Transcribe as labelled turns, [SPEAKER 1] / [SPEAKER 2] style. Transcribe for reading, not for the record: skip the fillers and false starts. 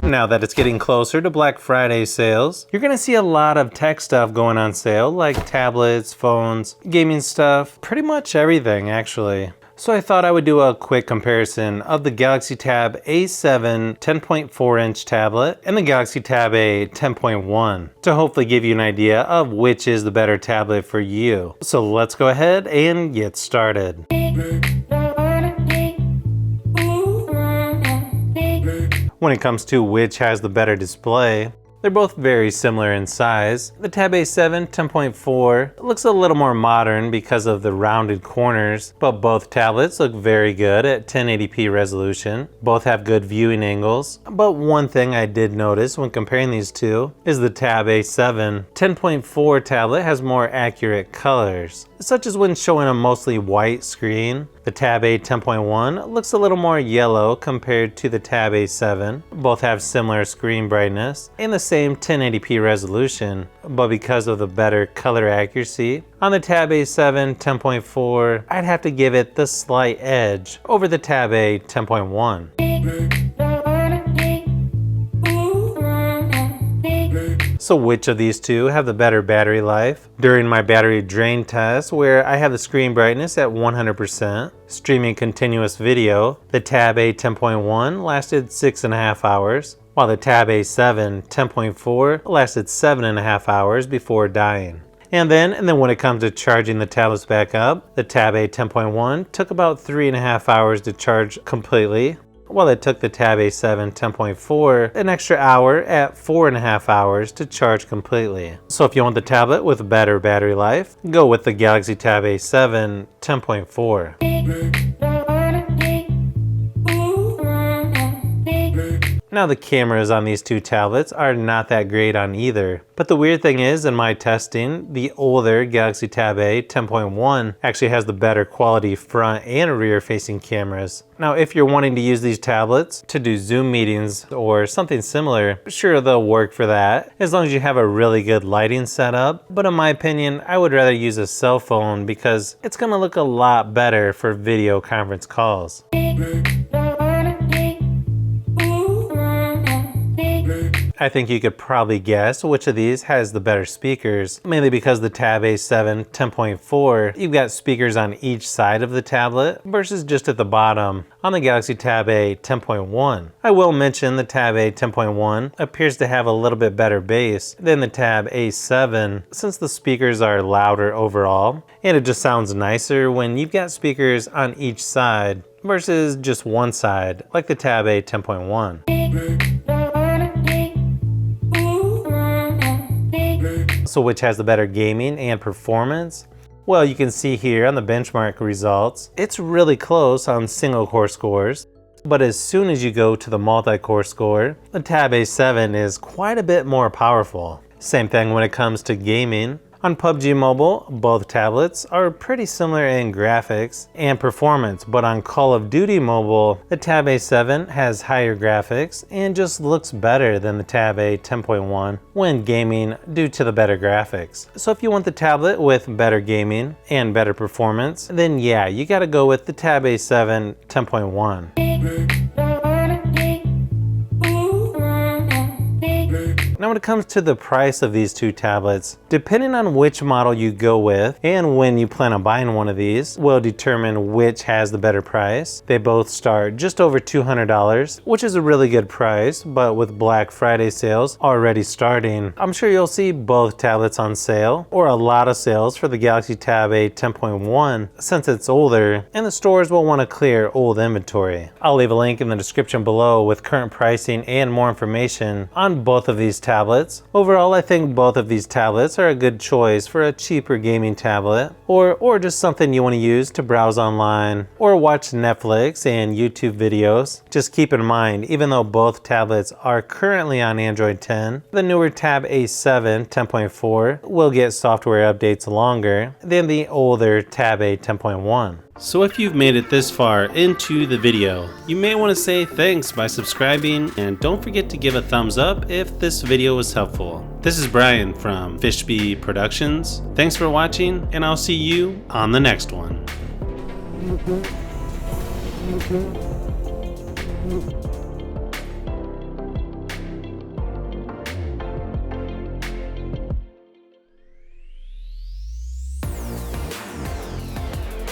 [SPEAKER 1] Now that it's getting closer to Black Friday sales, you're gonna see a lot of tech stuff going on sale, like tablets, phones, gaming stuff, pretty much everything actually. So I thought I would do a quick comparison of the Galaxy Tab A7 10.4-inch tablet and the Galaxy Tab A 10.1 to hopefully give you an idea of which is the better tablet for you. So let's go ahead and get started. When it comes to which has the better display, they're both very similar in size. The Tab A7 10.4 looks a little more modern because of the rounded corners, but both tablets look very good at 1080p resolution. Both have good viewing angles, but one thing I did notice when comparing these two is the Tab A7 10.4 tablet has more accurate colors, such as when showing a mostly white screen. The Tab A 10.1 looks a little more yellow compared to the Tab A7. Both have similar screen brightness and the same 1080p resolution, but because of the better color accuracy on the Tab A7 10.4, I'd have to give it the slight edge over the Tab A 10.1. So which of these two have the better battery life? During my battery drain test, where I have the screen brightness at 100%, streaming continuous video, the Tab A 10.1 lasted 6.5 hours, while the Tab A7 10.4 lasted 7.5 hours before dying. And then when it comes to charging the tablets back up, the Tab A 10.1 took about 3.5 hours to charge completely, while it took the Tab A7 10.4 an extra hour at 4.5 hours to charge completely. So if you want the tablet with better battery life, go with the Galaxy Tab A7 10.4. Now the cameras on these two tablets are not that great on either, but the weird thing is, in my testing, the older Galaxy Tab A 10.1 actually has the better quality front and rear facing cameras. Now if you're wanting to use these tablets to do Zoom meetings or something similar, sure, they'll work for that as long as you have a really good lighting setup, but in my opinion I would rather use a cell phone because it's going to look a lot better for video conference calls. I think you could probably guess which of these has the better speakers, mainly because the Tab A7 10.4, you've got speakers on each side of the tablet versus just at the bottom on the Galaxy Tab A 10.1. I will mention the Tab A 10.1 appears to have a little bit better bass than the Tab A7 since the speakers are louder overall, and it just sounds nicer when you've got speakers on each side versus just one side like the Tab A 10.1. So which has the better gaming and performance? Well, you can see here on the benchmark results, it's really close on single core scores, but as soon as you go to the multi-core score, the Tab A7 is quite a bit more powerful. Same thing when it comes to gaming. On PUBG Mobile, both tablets are pretty similar in graphics and performance, but on Call of Duty Mobile, the Tab A7 has higher graphics and just looks better than the Tab A 10.1 when gaming due to the better graphics. So if you want the tablet with better gaming and better performance, then yeah, you gotta go with the Tab A7 10.1. Now when it comes to the price of these two tablets, depending on which model you go with and when you plan on buying one of these will determine which has the better price. They both start just over $200, which is a really good price, but with Black Friday sales already starting, I'm sure you'll see both tablets on sale or a lot of sales for the Galaxy Tab A 10.1 since it's older and the stores will want to clear old inventory. I'll leave a link in the description below with current pricing and more information on both of these tablets. Overall, I think both of these tablets are a good choice for a cheaper gaming tablet or just something you want to use to browse online or watch Netflix and YouTube videos. Just keep in mind, even though both tablets are currently on Android 10, the newer Tab A7 10.4 will get software updates longer than the older Tab A 10.1. So if you've made it this far into the video, you may want to say thanks by subscribing, and don't forget to give a thumbs up if this video was helpful. This is Brian from Fishbee Productions. Thanks for watching, and I'll see you on the next one.